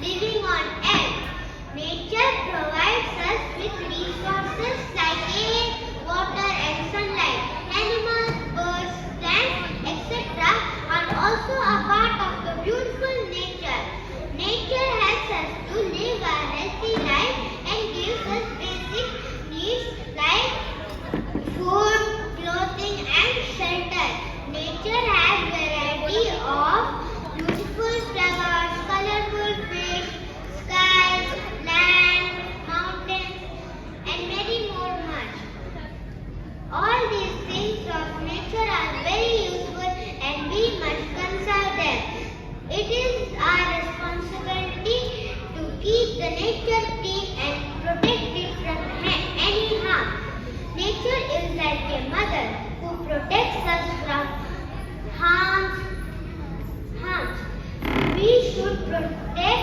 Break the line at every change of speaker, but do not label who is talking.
living on Earth. Nature provides us with resources like air, water and sunlight. Animals, birds, plants, etc. are also a part of the beautiful nature. Nature helps us to live a healthy life and gives us basic needs like food, clothing and shelter. Nature has variety of beautiful flowers, colorful fish, skies, land, mountains and many more much. All these things of nature are very useful and we must conserve them. It is our responsibility to keep the nature clean and protect it from any harm. Nature is like a mother who protects us from harms. We should protect